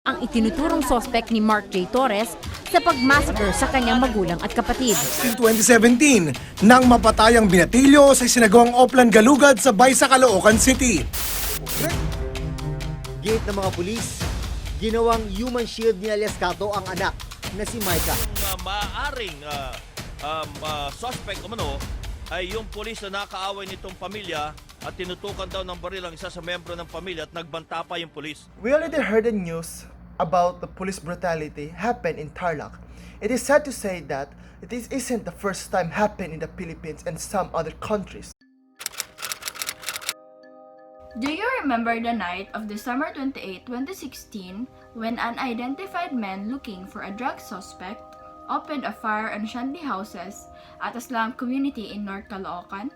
ang itinuturong sospek ni Mark J. Torres sa pagmassacre sa kanyang magulang at kapatid. In 2017, nang mapatay ang binatilyo sa sinagawang Oplan Galugad sa Baysa, Caloocan City. Gate ng mga pulis, ginawang human shield ni alias Kato ang anak na si Myca. Maaaring suspect ay yung pulis na nakaaway nitong pamilya at tinutukan daw ng baril ang isa sa membro ng pamilya at nagbanta pa yung pulis. We already heard the news about the police brutality happened in Tarlac. It is sad to say that it isn't the first time happened in the Philippines and some other countries. Do you remember the night of December 28, 2016, when an unidentified man looking for a drug suspect opened a fire on shanty houses at a slum community in North Caloocan?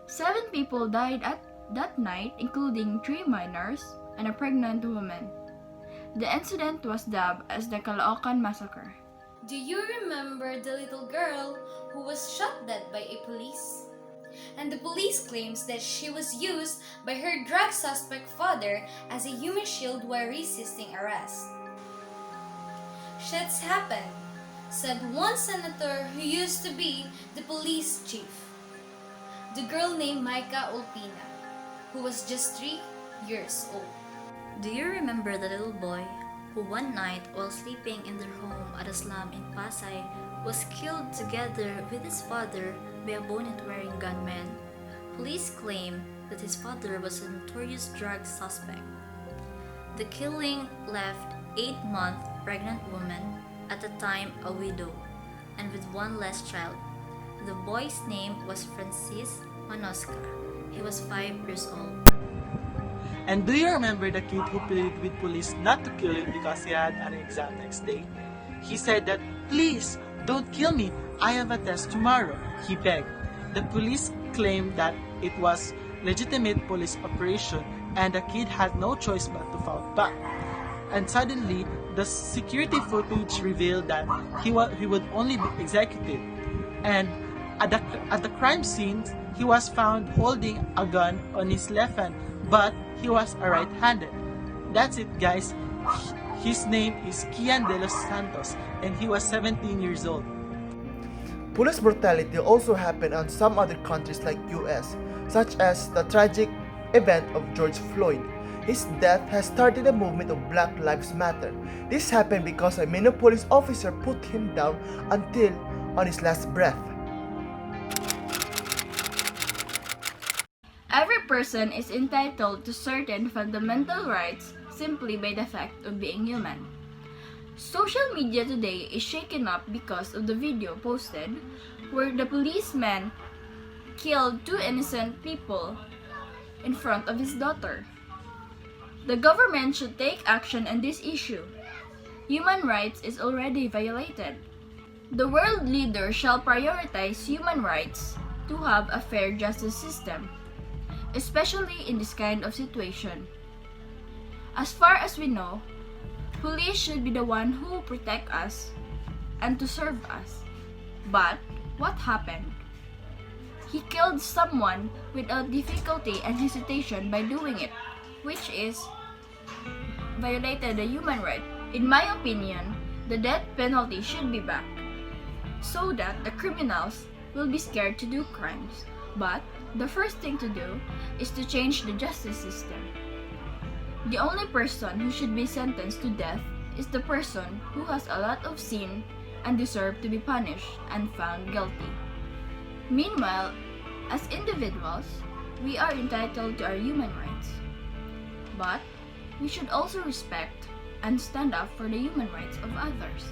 7 people died at that night, including 3 minors and a pregnant woman. The incident was dubbed as the Caloocan Massacre. Do you remember the little girl who was shot dead by a police? And the police claims that she was used by her drug suspect father as a human shield while resisting arrest. Shits happened, said one senator who used to be the police chief. The girl named Myca Ulpina, who was just 3 years old. Do you remember the little boy who one night while sleeping in their home at a slum in Pasay was killed together with his father by a bonnet-wearing gunman? Police claim that his father was a notorious drug suspect. The killing left 8-month pregnant woman, at the time a widow, and with one less child. The boy's name was Francis Manosca. He was 5 years old. And do you remember the kid who pleaded with police not to kill him because he had an exam next day? He said that, "Please, don't kill me. I have a test tomorrow," he begged. The police claimed that it was legitimate police operation and the kid had no choice but to fight back. And suddenly, the security footage revealed that he would only be executed. And at the crime scene, he was found holding a gun on his left hand, but he was a right-handed. That's it, guys. His name is Kian Santos, and he was 17 years old. Police brutality also happened on some other countries like US, such as the tragic event of George Floyd. His death has started a movement of Black Lives Matter. This happened because a Minneapolis officer put him down until on his last breath. Every person is entitled to certain fundamental rights simply by the fact of being human. Social media today is shaken up because of the video posted where the policeman killed 2 innocent people in front of his daughter. The government should take action on this issue. Human rights is already violated. The world leader shall prioritize human rights to have a fair justice system, especially in this kind of situation. As far as we know, police should be the one who protect us and to serve us. But what happened? He killed someone without difficulty and hesitation by doing it, which is violated the human right. In my opinion, the death penalty should be back so that the criminals will be scared to do crimes. But the first thing to do is to change the justice system. The only person who should be sentenced to death is the person who has a lot of sin and deserve to be punished and found guilty. Meanwhile, as individuals, we are entitled to our human rights. But we should also respect and stand up for the human rights of others.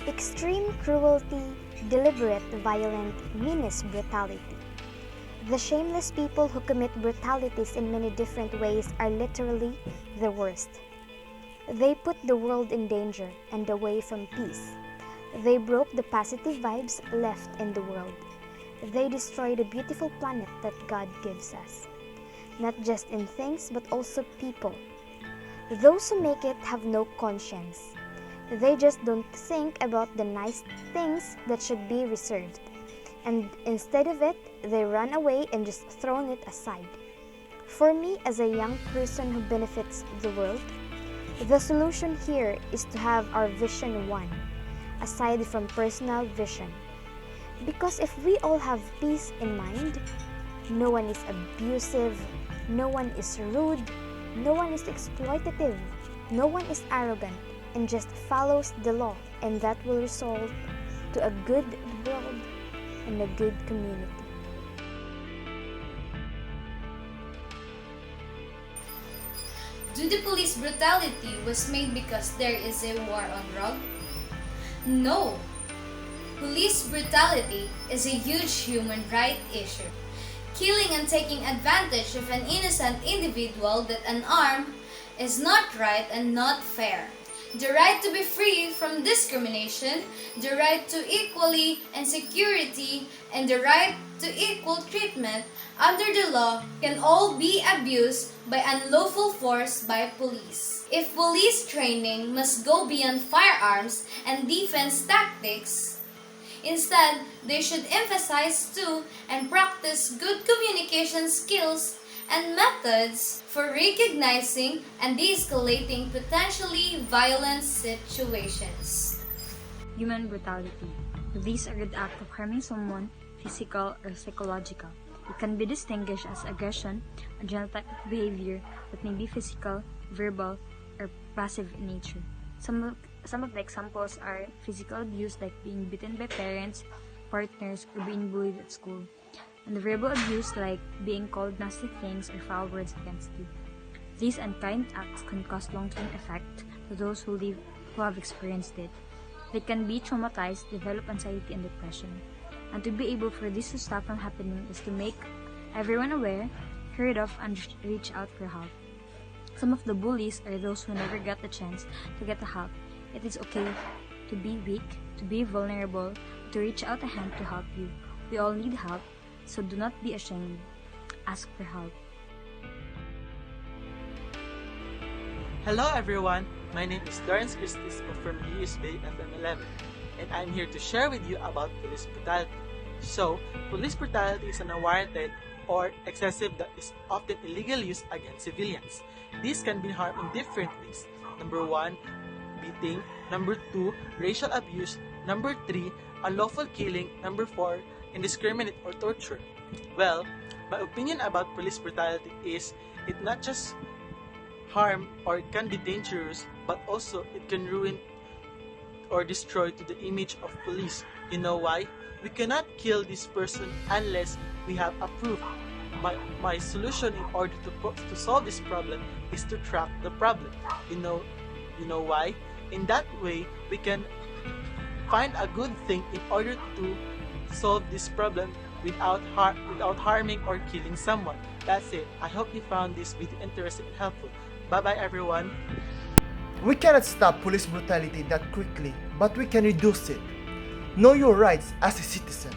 Extreme cruelty, deliberate, violent, meanness, brutality. The shameless people who commit brutalities in many different ways are literally the worst. They put the world in danger and away from peace. They broke the positive vibes left in the world. They destroy the beautiful planet that God gives us. Not just in things, but also people. Those who make it have no conscience. They just don't think about the nice things that should be reserved. And instead of it, they run away and just throw it aside. For me, as a young person who benefits the world, The solution here is to have our vision one, aside from personal vision. Because if we all have peace in mind, no one is abusive, no one is rude, no one is exploitative, no one is arrogant, and just follows the law, and that will result to a good world and a good community. Do the police brutality was made because there is a war on drugs? No. Police brutality is a huge human right issue. Killing and taking advantage of an innocent individual that unarmed is not right and not fair. The right to be free from discrimination, the right to equality and security, and the right to equal treatment under the law can all be abused by unlawful force by police. If police training must go beyond firearms and defense tactics, instead, they should emphasize to and practice good communication skills and methods for recognizing and de-escalating potentially violent situations. Human brutality. These are the act of harming someone, physical or psychological. It can be distinguished as aggression, a general type of behavior that may be physical, verbal, or passive in nature. Some of the examples are physical abuse like being beaten by parents, partners, or being bullied at school. And the verbal abuse like being called nasty things or foul words against you. These unkind acts can cause long-term effect to those who have experienced it. They can be traumatized, develop anxiety and depression. And to be able for this to stop from happening is to make everyone aware, heard of, and reach out for help. Some of the bullies are those who never get the chance to get the help. It is okay to be weak, to be vulnerable, to reach out a hand to help you. We all need help, so do not be ashamed. Ask for help. Hello everyone, my name is Lawrence Christis from USB FM11, and I'm here to share with you about police brutality. So, police brutality is an unwarranted or excessive that is often illegal use against civilians. This can be harmed in different ways. Number 1, beating. Number 2, racial abuse. Number 3, unlawful killing. Number 4, indiscriminate or torture. Well, my opinion about police brutality is it not just harm or it can be dangerous, but also it can ruin or destroy to the image of police. You know why? We cannot kill this person unless we have a proof. My solution in order to solve this problem is to track the problem. You know why? In that way, we can find a good thing in order to solve this problem without harming or killing someone. That's it. I hope you found this video interesting and helpful. Bye-bye everyone. We cannot stop police brutality that quickly, but we can reduce it. Know your rights as a citizen.